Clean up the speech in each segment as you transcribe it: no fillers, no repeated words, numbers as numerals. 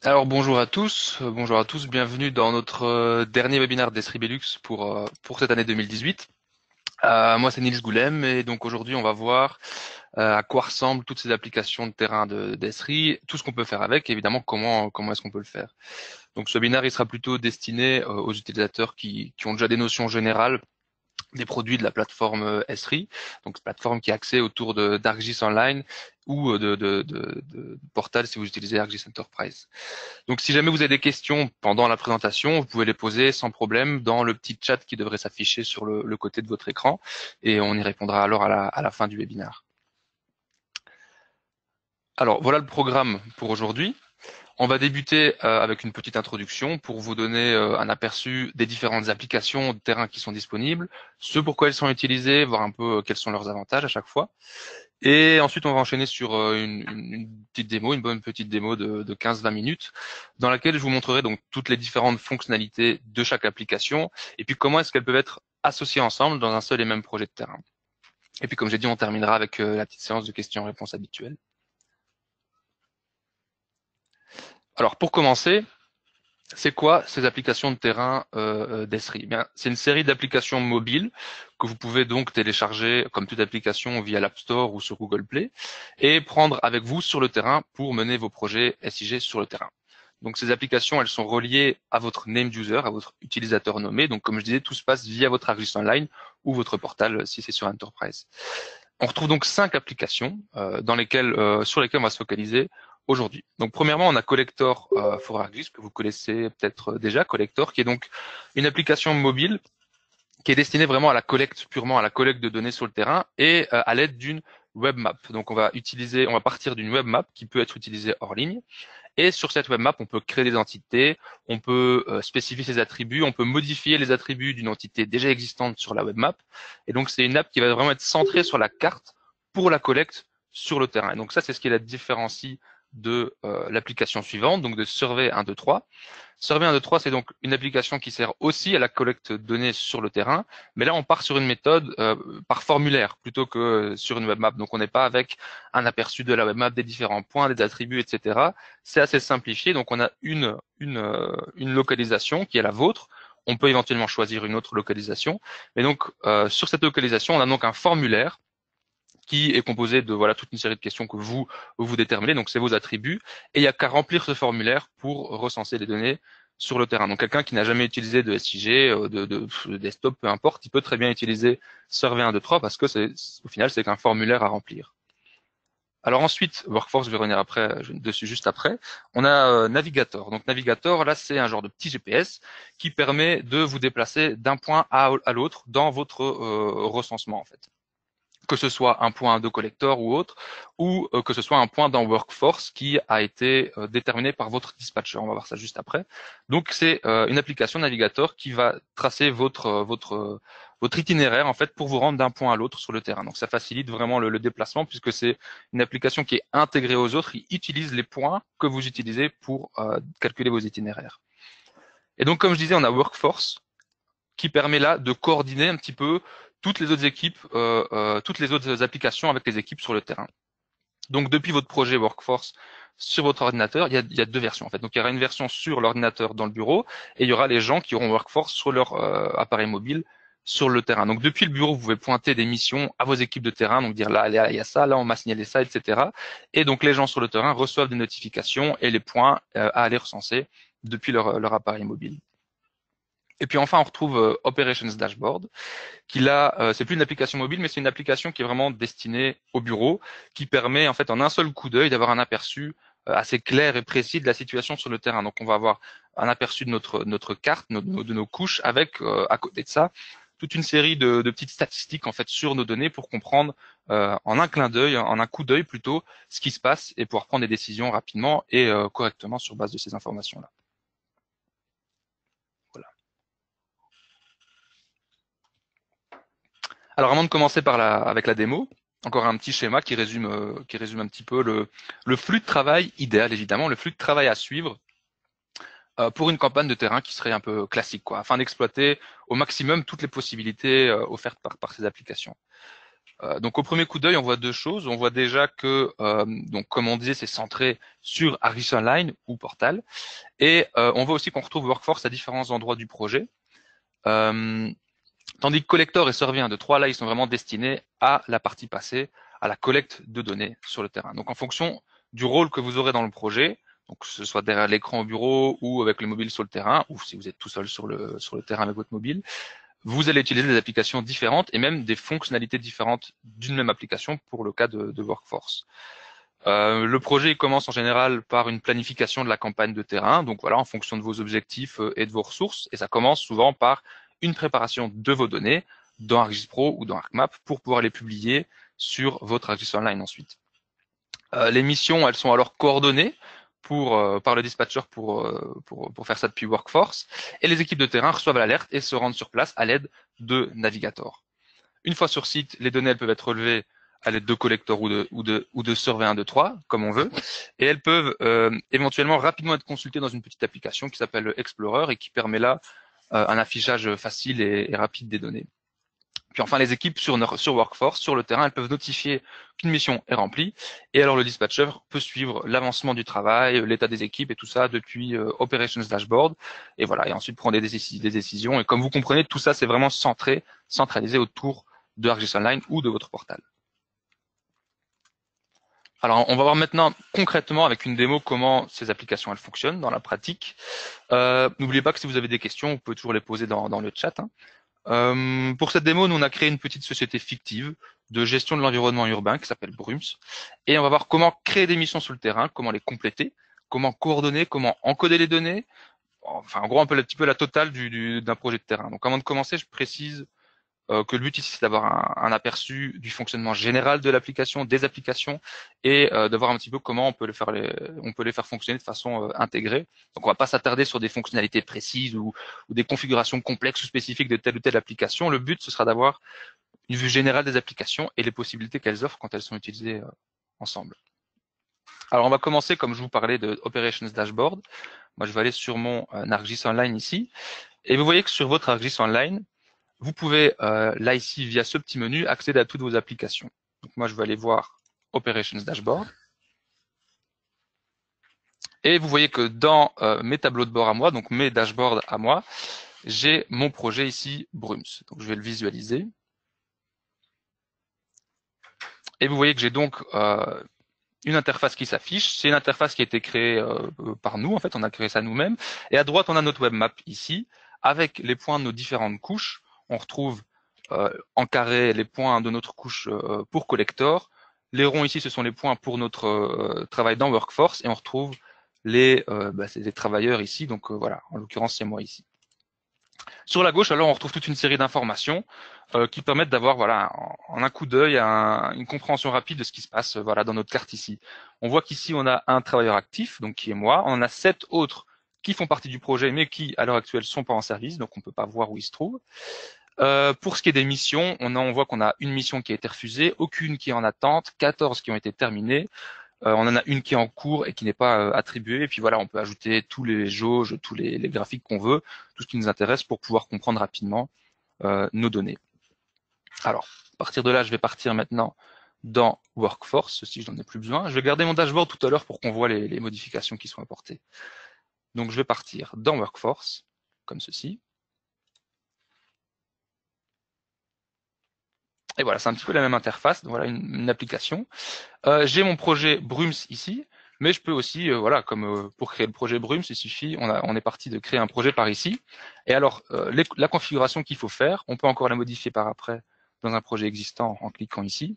Alors bonjour à tous, bienvenue dans notre dernier webinaire d'Esri Belux pour cette année 2018. Moi c'est Nils Goulem et donc aujourd'hui on va voir à quoi ressemblent toutes ces applications de terrain d'Esri, tout ce qu'on peut faire avec et évidemment comment est-ce qu'on peut le faire. Donc ce webinaire il sera plutôt destiné aux utilisateurs qui ont déjà des notions générales des produits de la plateforme Esri, donc plateforme qui est axée autour d'ArcGIS Online ou de Portal si vous utilisez ArcGIS Enterprise. Donc si jamais vous avez des questions pendant la présentation, vous pouvez les poser sans problème dans le petit chat qui devrait s'afficher sur le côté de votre écran et on y répondra alors à la fin du webinaire. Alors voilà le programme pour aujourd'hui. On va débuter avec une petite introduction pour vous donner un aperçu des différentes applications de terrain qui sont disponibles, ce pourquoi elles sont utilisées, voir un peu quels sont leurs avantages à chaque fois. Et ensuite, on va enchaîner sur une petite démo, une bonne petite démo de 15-20 minutes, dans laquelle je vous montrerai donc toutes les différentes fonctionnalités de chaque application, et puis comment est-ce qu'elles peuvent être associées ensemble dans un seul et même projet de terrain. Et puis, comme j'ai dit, on terminera avec la petite séance de questions-réponses habituelle. Alors, pour commencer, c'est quoi ces applications de terrain d'Esri? Bien, c'est une série d'applications mobiles que vous pouvez donc télécharger comme toute application via l'App Store ou sur Google Play et prendre avec vous sur le terrain pour mener vos projets SIG sur le terrain. Donc ces applications, elles sont reliées à votre named user, à votre utilisateur nommé. Donc comme je disais, tout se passe via votre ArcGIS Online ou votre portal si c'est sur Enterprise. On retrouve donc 5 applications sur lesquelles on va se focaliser aujourd'hui. Donc premièrement, on a Collector for ArcGIS que vous connaissez peut-être déjà, Collector, qui est donc une application mobile qui est destinée vraiment à la collecte, purement à la collecte de données sur le terrain et à l'aide d'une web map. Donc on va partir d'une web map qui peut être utilisée hors ligne. Et sur cette web map, on peut créer des entités, on peut spécifier ses attributs, on peut modifier les attributs d'une entité déjà existante sur la web map. Et donc, c'est une app qui va vraiment être centrée sur la carte pour la collecte sur le terrain. Et donc, ça, c'est ce qui la différencie de l'application suivante, donc de Survey 123. Survey 123, c'est donc une application qui sert aussi à la collecte de données sur le terrain, mais là on part sur une méthode par formulaire plutôt que sur une web map. Donc on n'est pas avec un aperçu de la web map, des différents points, des attributs, etc. C'est assez simplifié, donc on a une localisation qui est la vôtre. On peut éventuellement choisir une autre localisation, mais donc sur cette localisation, on a donc un formulaire qui est composé de voilà toute une série de questions que vous déterminez, donc c'est vos attributs, et il n'y a qu'à remplir ce formulaire pour recenser les données sur le terrain. Donc quelqu'un qui n'a jamais utilisé de SIG, de desktop, peu importe, il peut très bien utiliser Survey 123 parce que au final c'est qu'un formulaire à remplir. Alors ensuite, Workforce, je vais revenir dessus juste après. On a Navigator. Donc Navigator, là, c'est un genre de petit GPS qui permet de vous déplacer d'un point à l'autre dans votre recensement en fait, que ce soit un point de collector ou autre, ou que ce soit un point dans Workforce qui a été déterminé par votre dispatcher. On va voir ça juste après. Donc c'est une application navigateur qui va tracer votre itinéraire en fait pour vous rendre d'un point à l'autre sur le terrain. Donc ça facilite vraiment le déplacement puisque c'est une application qui est intégrée aux autres, qui utilise les points que vous utilisez pour calculer vos itinéraires. Et donc comme je disais, on a Workforce qui permet là de coordonner un petit peu toutes les autres équipes, toutes les autres applications avec les équipes sur le terrain. Donc depuis votre projet Workforce sur votre ordinateur, il y a deux versions en fait. Donc il y aura une version sur l'ordinateur dans le bureau et il y aura les gens qui auront Workforce sur leur appareil mobile sur le terrain. Donc depuis le bureau, vous pouvez pointer des missions à vos équipes de terrain, donc dire là il y a ça, là on m'a signalé ça, etc. Et donc les gens sur le terrain reçoivent des notifications et les points à aller recenser depuis leur appareil mobile. Et puis enfin, on retrouve Operations Dashboard, qui là, c'est plus une application mobile, mais c'est une application qui est vraiment destinée au bureau, qui permet en fait en un seul coup d'œil d'avoir un aperçu assez clair et précis de la situation sur le terrain. Donc on va avoir un aperçu de notre carte, de nos couches, avec à côté de ça toute une série de petites statistiques en fait sur nos données pour comprendre en un clin d'œil, en un coup d'œil plutôt, ce qui se passe et pouvoir prendre des décisions rapidement et correctement sur base de ces informations-là. Voilà. Alors avant de commencer avec la démo, encore un petit schéma qui résume un petit peu le flux de travail idéal, évidemment, le flux de travail à suivre pour une campagne de terrain qui serait un peu classique, quoi, afin d'exploiter au maximum toutes les possibilités offertes par ces applications. Donc au premier coup d'œil, on voit deux choses. On voit déjà que, donc comme on disait, c'est centré sur ArcGIS Online ou Portal. Et on voit aussi qu'on retrouve Workforce à différents endroits du projet. Euh, Tandis que Collector et Survey 1, 2, 3, là, ils sont vraiment destinés à la partie passée, à la collecte de données sur le terrain. Donc en fonction du rôle que vous aurez dans le projet, donc que ce soit derrière l'écran au bureau ou avec le mobile sur le terrain, ou si vous êtes tout seul sur le terrain avec votre mobile, vous allez utiliser des applications différentes et même des fonctionnalités différentes d'une même application pour le cas de Workforce. Le projet commence en général par une planification de la campagne de terrain, donc voilà, en fonction de vos objectifs et de vos ressources, et ça commence souvent par une préparation de vos données dans ArcGIS Pro ou dans ArcMap pour pouvoir les publier sur votre ArcGIS Online ensuite. Les missions, elles sont alors coordonnées par le dispatcher pour faire ça depuis Workforce, et les équipes de terrain reçoivent l'alerte et se rendent sur place à l'aide de Navigator. Une fois sur site, les données elles peuvent être relevées à l'aide de collecteurs ou de Survey 1, 2, 3, comme on veut, et elles peuvent éventuellement rapidement être consultées dans une petite application qui s'appelle Explorer et qui permet là un affichage facile et rapide des données. Puis enfin, les équipes sur Workforce, sur le terrain, elles peuvent notifier qu'une mission est remplie, et alors le dispatcher peut suivre l'avancement du travail, l'état des équipes et tout ça depuis Operations Dashboard, et voilà, et ensuite prendre des décisions. Et comme vous comprenez, tout ça c'est vraiment centralisé autour de ArcGIS Online ou de votre portal. Alors, on va voir maintenant concrètement avec une démo comment ces applications elles fonctionnent dans la pratique. N'oubliez pas que si vous avez des questions, vous pouvez toujours les poser dans le chat. Hein. Pour cette démo, nous on a créé une petite société fictive de gestion de l'environnement urbain qui s'appelle Brums. Et on va voir comment créer des missions sur le terrain, comment les compléter, comment coordonner, comment encoder les données. Enfin, en gros, un petit peu la totale d'un projet de terrain. Donc, avant de commencer, je précise que le but ici, c'est d'avoir un aperçu du fonctionnement général de l'application, des applications, et de voir un petit peu comment on peut les faire fonctionner de façon intégrée. Donc, on va pas s'attarder sur des fonctionnalités précises ou des configurations complexes ou spécifiques de telle ou telle application. Le but, ce sera d'avoir une vue générale des applications et les possibilités qu'elles offrent quand elles sont utilisées ensemble. Alors, on va commencer, comme je vous parlais, de Operations Dashboard. Moi, je vais aller sur mon ArcGIS Online ici. Et vous voyez que sur votre ArcGIS Online, vous pouvez, là ici, via ce petit menu, accéder à toutes vos applications. Donc moi, je vais aller voir Operations Dashboard. Et vous voyez que dans mes tableaux de bord à moi, donc mes dashboards à moi, j'ai mon projet ici, Brums. Donc je vais le visualiser. Et vous voyez que j'ai donc une interface qui s'affiche. C'est une interface qui a été créée par nous. En fait, on a créé ça nous-mêmes. Et à droite, on a notre web map ici, avec les points de nos différentes couches. On retrouve en carré les points de notre couche pour collector. Les ronds ici, ce sont les points pour notre travail dans Workforce. Et on retrouve c'est des travailleurs ici. Donc voilà, en l'occurrence, c'est moi ici. Sur la gauche, alors, on retrouve toute une série d'informations qui permettent d'avoir, voilà, en un coup d'œil, une compréhension rapide de ce qui se passe, voilà, dans notre carte ici. On voit qu'ici, on a un travailleur actif, donc qui est moi. On en a 7 autres qui font partie du projet, mais qui, à l'heure actuelle, sont pas en service, donc on peut pas voir où ils se trouvent. Pour ce qui est des missions, on voit qu'on a une mission qui a été refusée, aucune qui est en attente, 14 qui ont été terminées. On en a une qui est en cours et qui n'est pas attribuée. Et puis voilà, on peut ajouter tous les jauges, tous les graphiques qu'on veut, tout ce qui nous intéresse pour pouvoir comprendre rapidement nos données. Alors, à partir de là, je vais partir maintenant dans Workforce, si je n'en ai plus besoin. Je vais garder mon dashboard tout à l'heure pour qu'on voit les modifications qui sont apportées. Donc, je vais partir dans Workforce, comme ceci. Et voilà, c'est un petit peu la même interface. Donc, voilà, une application. J'ai mon projet Brums ici, mais je peux aussi, voilà, comme pour créer le projet Brums, il suffit, on est parti de créer un projet par ici. Et alors, la configuration qu'il faut faire, on peut encore la modifier par après dans un projet existant en cliquant ici.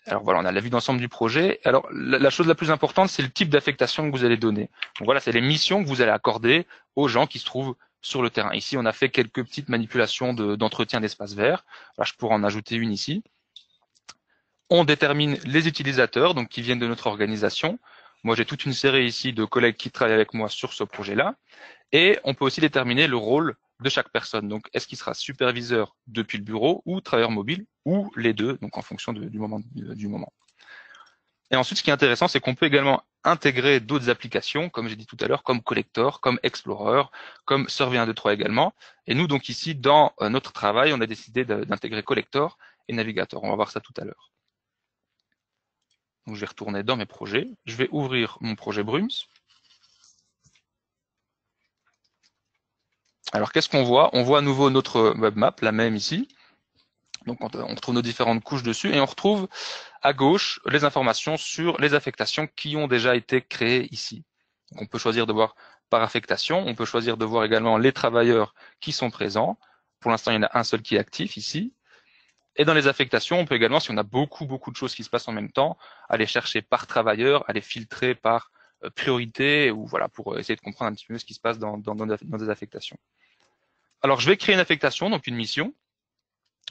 Alors voilà, on a la vue d'ensemble du projet. Alors, la chose la plus importante, c'est le type d'affectation que vous allez donner. Donc voilà, c'est les missions que vous allez accorder aux gens qui se trouvent sur le terrain. Ici, on a fait quelques petites manipulations d'entretien d'espace vert. Là, je pourrais en ajouter une ici. On détermine les utilisateurs, donc qui viennent de notre organisation. Moi, j'ai toute une série ici de collègues qui travaillent avec moi sur ce projet-là. Et on peut aussi déterminer le rôle de chaque personne. Donc, est-ce qu'il sera superviseur depuis le bureau ou travailleur mobile ou les deux, donc en fonction du moment. Et ensuite, ce qui est intéressant, c'est qu'on peut également intégrer d'autres applications, comme j'ai dit tout à l'heure, comme Collector, comme Explorer, comme Survey 1, 2, 3 également. Et nous, donc ici, dans notre travail, on a décidé d'intégrer Collector et navigateur. On va voir ça tout à l'heure. Donc je vais retourner dans mes projets. Je vais ouvrir mon projet Brums. Alors qu'est-ce qu'on voit? On voit à nouveau notre web map, la même ici. Donc on retrouve nos différentes couches dessus et on retrouve à gauche les informations sur les affectations qui ont déjà été créées ici. Donc on peut choisir de voir par affectation, on peut choisir de voir également les travailleurs qui sont présents. Pour l'instant, il y en a un seul qui est actif ici. Et dans les affectations, on peut également, si on a beaucoup de choses qui se passent en même temps, aller chercher par travailleur, aller filtrer par priorité, ou voilà, pour essayer de comprendre un petit peu ce qui se passe dans des affectations. Alors, je vais créer une affectation, donc une mission.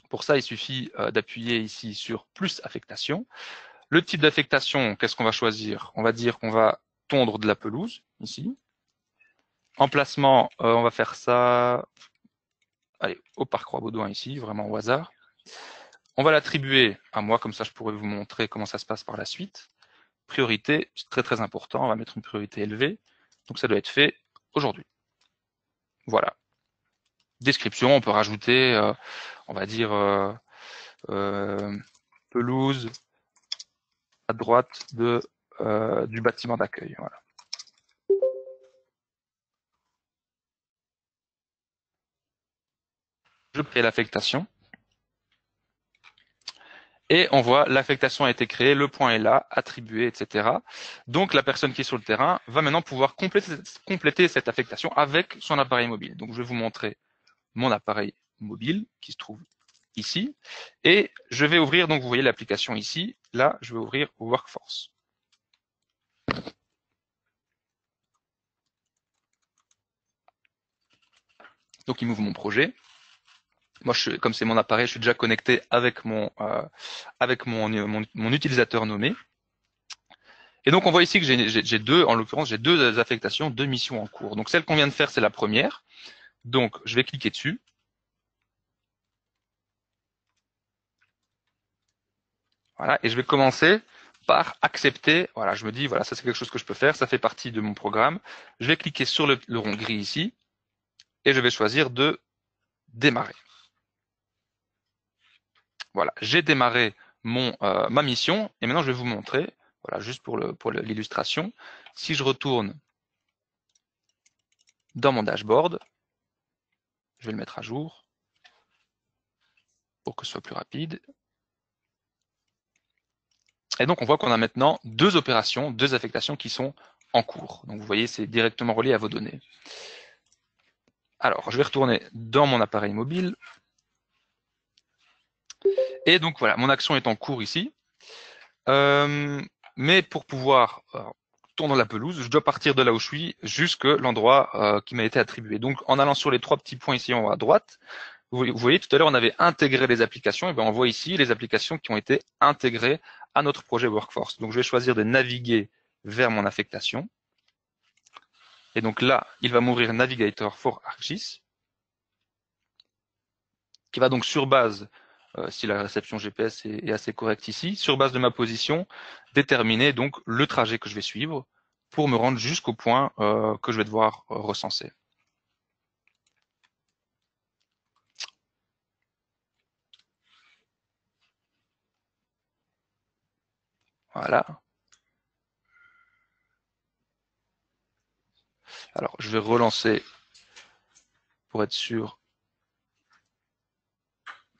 Pour ça, il suffit d'appuyer ici sur plus affectation. Le type d'affectation, qu'est-ce qu'on va choisir? On va dire qu'on va tondre de la pelouse, ici. Emplacement, on va faire ça, allez, au parc Roi-Baudouin ici, vraiment au hasard. On va l'attribuer à moi, comme ça je pourrais vous montrer comment ça se passe par la suite. Priorité, c'est très important, on va mettre une priorité élevée. Donc ça doit être fait aujourd'hui. Voilà. Description, on peut rajouter, on va dire, pelouse à droite du bâtiment d'accueil. Voilà. Je crée l'affectation. Et on voit l'affectation a été créée, le point est là, attribué, etc. Donc la personne qui est sur le terrain va maintenant pouvoir compléter cette affectation avec son appareil mobile. Donc je vais vous montrer mon appareil mobile qui se trouve ici. Et je vais ouvrir, donc vous voyez l'application ici. Là, je vais ouvrir Workforce. Donc il m'ouvre mon projet. Moi, comme c'est mon appareil, je suis déjà connecté avec mon utilisateur nommé. Et donc on voit ici que j'ai deux, en l'occurrence, j'ai deux affectations, deux missions en cours. Donc celle qu'on vient de faire, c'est la première. Donc je vais cliquer dessus. Voilà, et je vais commencer par accepter. Voilà, je me dis, voilà, ça c'est quelque chose que je peux faire, ça fait partie de mon programme. Je vais cliquer sur le rond gris ici et je vais choisir de démarrer. Voilà, j'ai démarré ma mission et maintenant je vais vous montrer, voilà, juste pour l'illustration. Si je retourne dans mon dashboard, je vais le mettre à jour pour que ce soit plus rapide. Et donc on voit qu'on a maintenant deux opérations, deux affectations qui sont en cours. Donc vous voyez, c'est directement relié à vos données. Alors, je vais retourner dans mon appareil mobile. Et donc voilà, mon action est en cours ici. Mais pour pouvoir tourner la pelouse, je dois partir de là où je suis jusque l'endroit qui m'a été attribué. Donc en allant sur les trois petits points ici en haut à droite, vous voyez tout à l'heure on avait intégré les applications, et bien on voit ici les applications qui ont été intégrées à notre projet Workforce. Donc je vais choisir de naviguer vers mon affectation. Et donc là, il va m'ouvrir Navigator for ArcGIS, qui va donc sur base, si la réception GPS est assez correcte ici, sur base de ma position, déterminer donc le trajet que je vais suivre pour me rendre jusqu'au point que je vais devoir recenser. Voilà. Alors, je vais relancer pour être sûr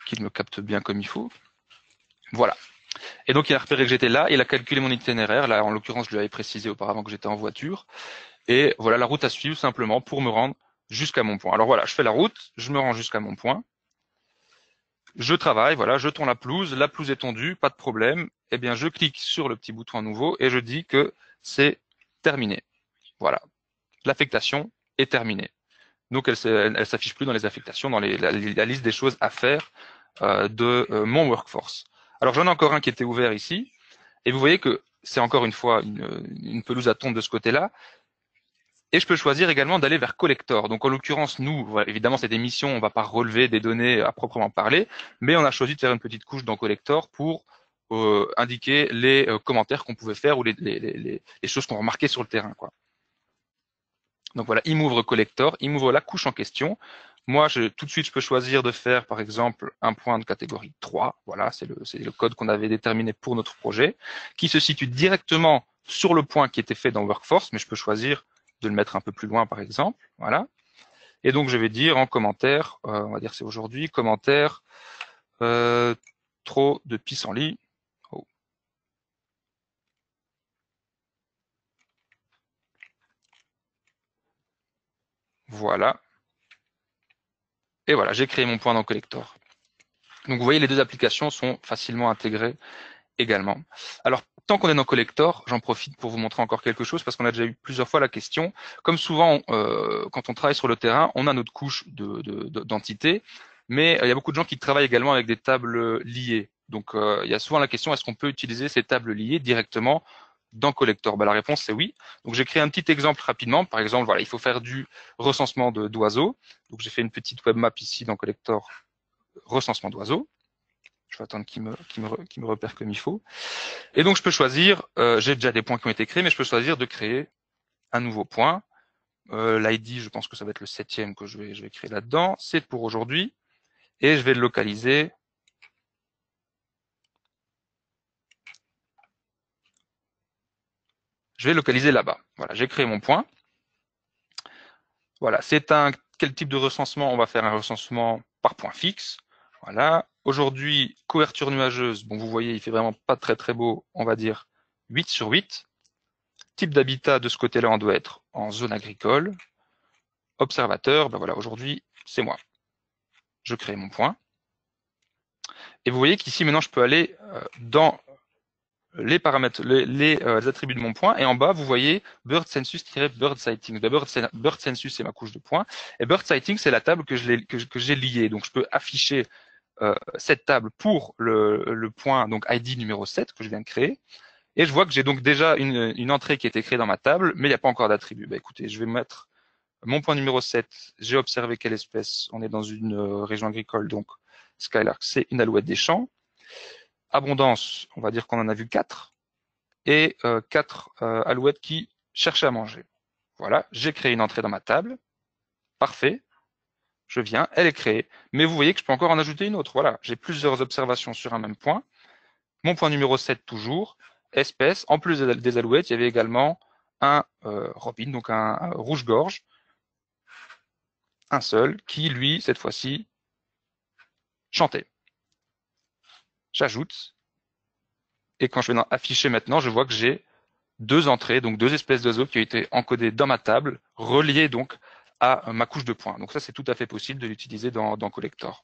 qu'il me capte bien comme il faut. Voilà. Et donc, il a repéré que j'étais là, il a calculé mon itinéraire. Là, en l'occurrence, je lui avais précisé auparavant que j'étais en voiture. Et voilà la route à suivre simplement pour me rendre jusqu'à mon point. Alors voilà, je fais la route, je me rends jusqu'à mon point. Je travaille, voilà, je tourne la pelouse est tondue, pas de problème. Eh bien, je clique sur le petit bouton à nouveau et je dis que c'est terminé. Voilà, l'affectation est terminée. Donc, elle s'affiche plus dans les affectations, dans la liste des choses à faire de mon workforce. Alors, j'en ai encore un qui était ouvert ici. Et vous voyez que c'est encore une fois une pelouse à tondre de ce côté-là. Et je peux choisir également d'aller vers collector. Donc en l'occurrence, nous, voilà, évidemment, c'est des missions, on ne va pas relever des données à proprement parler, mais on a choisi de faire une petite couche dans collector pour indiquer les commentaires qu'on pouvait faire ou les choses qu'on remarquait sur le terrain, quoi. Donc voilà, il m'ouvre collector, il m'ouvre la couche en question. Moi, tout de suite, je peux choisir de faire, par exemple, un point de catégorie 3. Voilà, c'est le code qu'on avait déterminé pour notre projet, qui se situe directement sur le point qui était fait dans Workforce, mais je peux choisir de le mettre un peu plus loin, par exemple. Voilà. Et donc, je vais dire en commentaire, on va dire que c'est aujourd'hui, commentaire, euh, trop de pissenlit. Oh. Voilà. Et voilà, j'ai créé mon point dans collector. Donc, vous voyez, les deux applications sont facilement intégrées également. Alors, tant qu'on est dans Collector, j'en profite pour vous montrer encore quelque chose parce qu'on a déjà eu plusieurs fois la question. Comme souvent, quand on travaille sur le terrain, on a notre couche d'entités, mais il y a beaucoup de gens qui travaillent également avec des tables liées. Donc, il y a souvent la question, est-ce qu'on peut utiliser ces tables liées directement dans Collector? La réponse, c'est oui. Donc, j'ai créé un petit exemple rapidement. Par exemple, voilà, il faut faire du recensement d'oiseaux. Donc, j'ai fait une petite web map ici dans Collector, recensement d'oiseaux. Je vais attendre qu'il me repère comme il faut. Et donc, je peux choisir, j'ai déjà des points qui ont été créés, mais je peux choisir de créer un nouveau point. L'ID, je pense que ça va être le 7e que je vais créer là-dedans. C'est pour aujourd'hui. Et je vais le localiser. Je vais le localiser là-bas. Voilà, j'ai créé mon point. Voilà, quel type de recensement? On va faire un recensement par point fixe. Voilà. Aujourd'hui, couverture nuageuse. Bon, vous voyez, il fait vraiment pas très très beau. On va dire 8 sur 8. Type d'habitat de ce côté-là, on doit être en zone agricole. Observateur, ben voilà, aujourd'hui, c'est moi. Je crée mon point. Et vous voyez qu'ici, maintenant, je peux aller dans les paramètres, les attributs de mon point. Et en bas, vous voyez Bird Census-Bird Sighting. Bird Census, c'est ma couche de points. Et Bird Sighting, c'est la table que j'ai liée. Donc, je peux afficher cette table pour le point, donc ID numéro 7 que je viens de créer. Et je vois que j'ai donc déjà une entrée qui a été créée dans ma table, mais il n'y a pas encore d'attribut. Bah, écoutez, je vais mettre mon point numéro 7. J'ai observé quelle espèce. On est dans une région agricole, donc Skylark, c'est une alouette des champs. Abondance, on va dire qu'on en a vu 4. Et 4 alouettes qui cherchaient à manger. Voilà, j'ai créé une entrée dans ma table. Parfait. Je viens, elle est créée. Mais vous voyez que je peux encore en ajouter une autre. Voilà, j'ai plusieurs observations sur un même point. Mon point numéro 7 toujours, espèce. En plus des alouettes, il y avait également un robin, donc un rouge-gorge, un seul, qui lui, cette fois-ci, chantait. J'ajoute, et quand je vais dans afficher maintenant, je vois que j'ai deux entrées, donc deux espèces d'oiseaux qui ont été encodées dans ma table, reliées donc à ma couche de points. Donc ça, c'est tout à fait possible de l'utiliser dans Collector.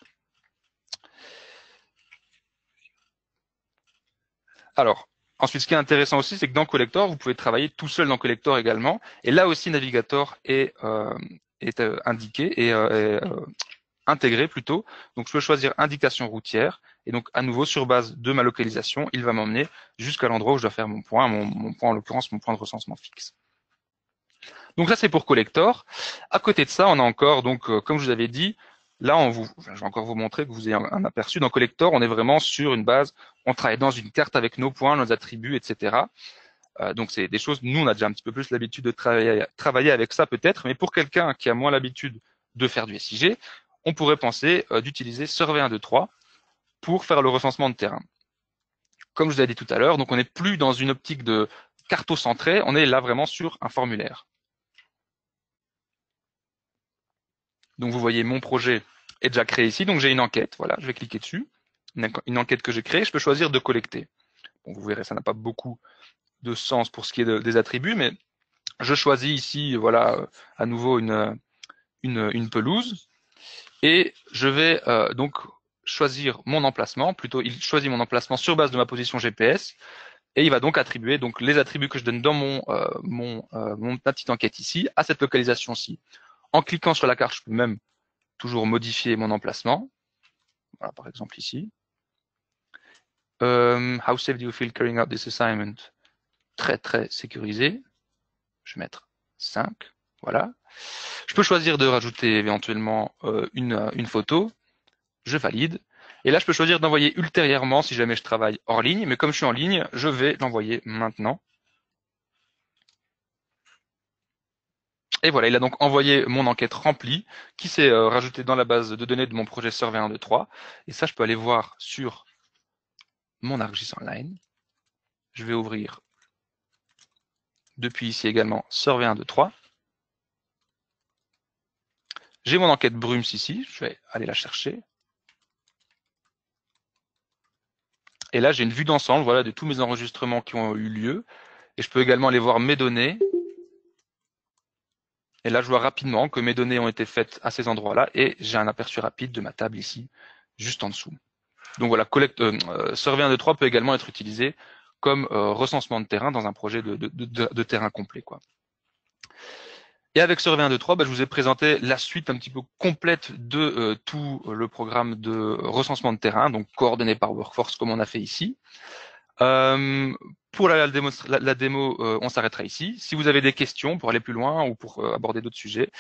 Alors, ensuite, ce qui est intéressant aussi, c'est que dans Collector, vous pouvez travailler tout seul dans Collector également. Et là aussi, Navigator est indiqué et intégré plutôt. Donc, je peux choisir indication routière. Et donc, à nouveau, sur base de ma localisation, il va m'emmener jusqu'à l'endroit où je dois faire mon point, mon point en l'occurrence, mon point de recensement fixe. Donc ça, c'est pour Collector. À côté de ça, on a encore, donc, comme je vous avais dit, là, je vais encore vous montrer que vous ayez un aperçu. Dans Collector, on est vraiment sur une base, on travaille dans une carte avec nos points, nos attributs, etc. Donc c'est des choses, nous, on a déjà un petit peu plus l'habitude de travailler avec ça peut-être, mais pour quelqu'un qui a moins l'habitude de faire du SIG, on pourrait penser d'utiliser Survey 1, 2, 3 pour faire le recensement de terrain. Comme je vous l'ai dit tout à l'heure, donc on n'est plus dans une optique de cartocentré, on est là vraiment sur un formulaire. Donc vous voyez, mon projet est déjà créé ici. Donc j'ai une enquête. Voilà, je vais cliquer dessus. Une enquête que j'ai créée. Je peux choisir de collecter. Bon, vous verrez, ça n'a pas beaucoup de sens pour ce qui est des attributs, mais je choisis ici, voilà, à nouveau une pelouse. Et je vais donc choisir mon emplacement. Plutôt, il choisit mon emplacement sur base de ma position GPS. Et il va donc attribuer donc les attributs que je donne dans ma petite enquête ici à cette localisation-ci. En cliquant sur la carte, je peux même toujours modifier mon emplacement. Voilà, par exemple ici. How safe do you feel carrying out this assignment? Très, très sécurisé. Je vais mettre 5. Voilà. Je peux choisir de rajouter éventuellement une photo. Je valide. Et là, je peux choisir d'envoyer ultérieurement si jamais je travaille hors ligne. Mais comme je suis en ligne, je vais l'envoyer maintenant. Et voilà, il a donc envoyé mon enquête remplie qui s'est rajoutée dans la base de données de mon projet Survey 1, 2, 3. Et ça, je peux aller voir sur mon ArcGIS Online. Je vais ouvrir depuis ici également Survey 1, 2, 3. J'ai mon enquête Brums ici, je vais aller la chercher. Et là, j'ai une vue d'ensemble, voilà, de tous mes enregistrements qui ont eu lieu. Et je peux également aller voir mes données. Et là, je vois rapidement que mes données ont été faites à ces endroits-là. Et j'ai un aperçu rapide de ma table ici, juste en dessous. Donc voilà, Survey 1, 2, 3 peut également être utilisé comme recensement de terrain dans un projet de terrain complet, quoi. Et avec Survey 1, 2, 3, je vous ai présenté la suite un petit peu complète de tout le programme de recensement de terrain, donc coordonné par Workforce comme on a fait ici. Pour la démo, on s'arrêtera ici. Si vous avez des questions pour aller plus loin ou pour aborder d'autres sujets,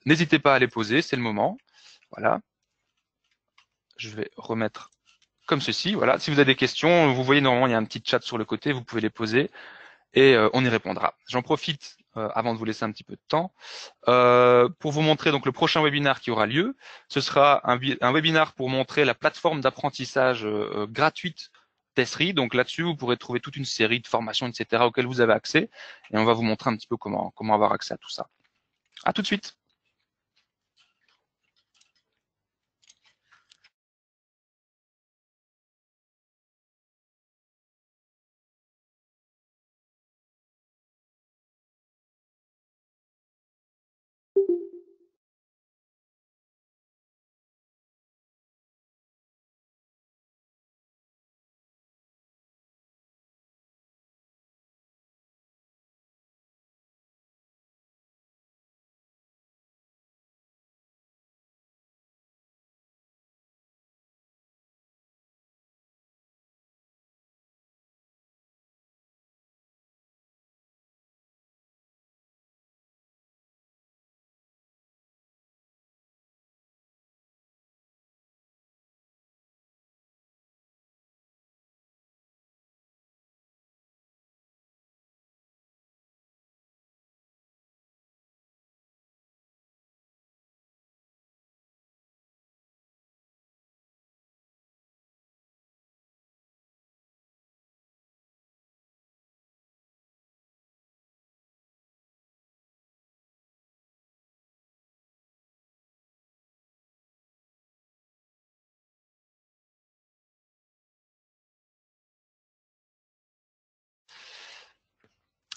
n'hésitez pas à les poser, c'est le moment. Voilà. Je vais remettre comme ceci. Voilà. Si vous avez des questions, vous voyez normalement il y a un petit chat sur le côté, vous pouvez les poser et on y répondra. J'en profite avant de vous laisser un petit peu de temps pour vous montrer donc le prochain webinaire qui aura lieu. Ce sera un webinaire pour montrer la plateforme d'apprentissage gratuite d'Esri. Donc là-dessus, vous pourrez trouver toute une série de formations, etc. auxquelles vous avez accès. Et on va vous montrer un petit peu comment avoir accès à tout ça. À tout de suite.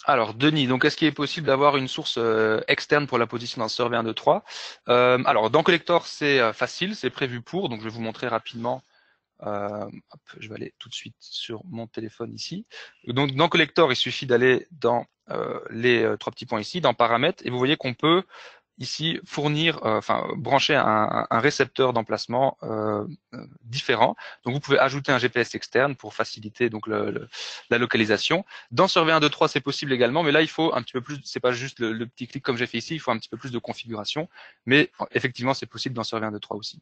Alors, Denis, donc est-ce qu'il est possible d'avoir une source externe pour la position d'un serveur 1, 2, 3 Alors, dans Collector, c'est facile, c'est prévu pour, donc je vais vous montrer rapidement. Hop, je vais aller tout de suite sur mon téléphone ici. Donc, dans Collector, il suffit d'aller dans les trois petits points ici, dans Paramètres, et vous voyez qu'on peut ici fournir, enfin brancher un récepteur d'emplacement différent. Donc vous pouvez ajouter un GPS externe pour faciliter donc la localisation. Dans Survey 1, 2, 3, c'est possible également, mais là il faut un petit peu plus. C'est pas juste le petit clic comme j'ai fait ici. Il faut un petit peu plus de configuration, mais effectivement c'est possible dans Survey 1, 2, 3 aussi.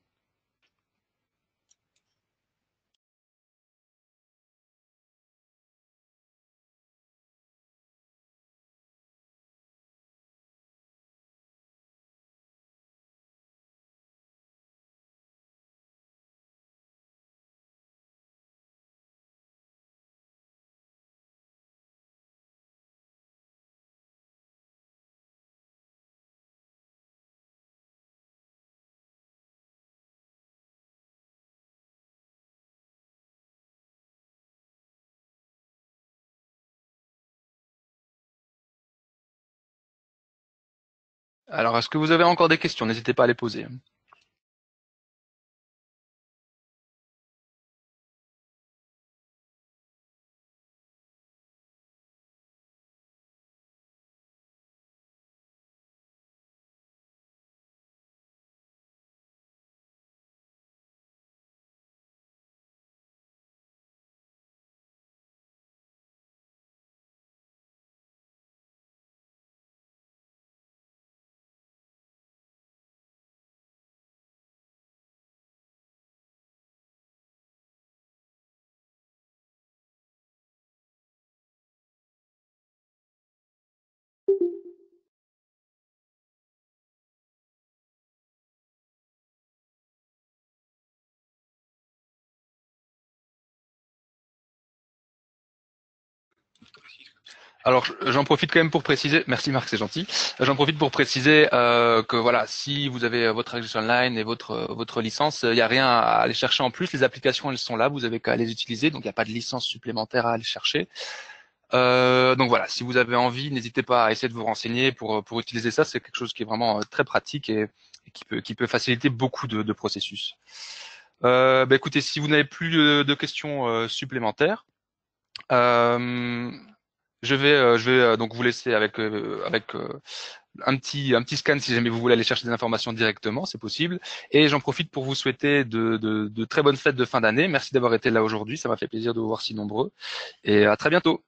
Alors est-ce que vous avez encore des questions? N'hésitez pas à les poser. Alors, j'en profite quand même pour préciser, merci Marc, c'est gentil. J'en profite pour préciser que voilà, si vous avez votre English Online et votre licence, il n'y a rien à aller chercher en plus. Les applications, elles sont là, vous avez qu'à les utiliser, donc il n'y a pas de licence supplémentaire à aller chercher. Donc voilà, si vous avez envie, n'hésitez pas à essayer de vous renseigner pour utiliser ça. C'est quelque chose qui est vraiment très pratique et qui peut faciliter beaucoup de processus. Écoutez, si vous n'avez plus de questions supplémentaires, euh, je vais donc vous laisser avec un petit scan si jamais vous voulez aller chercher des informations directement, c'est possible. Et j'en profite pour vous souhaiter de très bonnes fêtes de fin d'année. Merci d'avoir été là aujourd'hui, ça m'a fait plaisir de vous voir si nombreux. Et à très bientôt.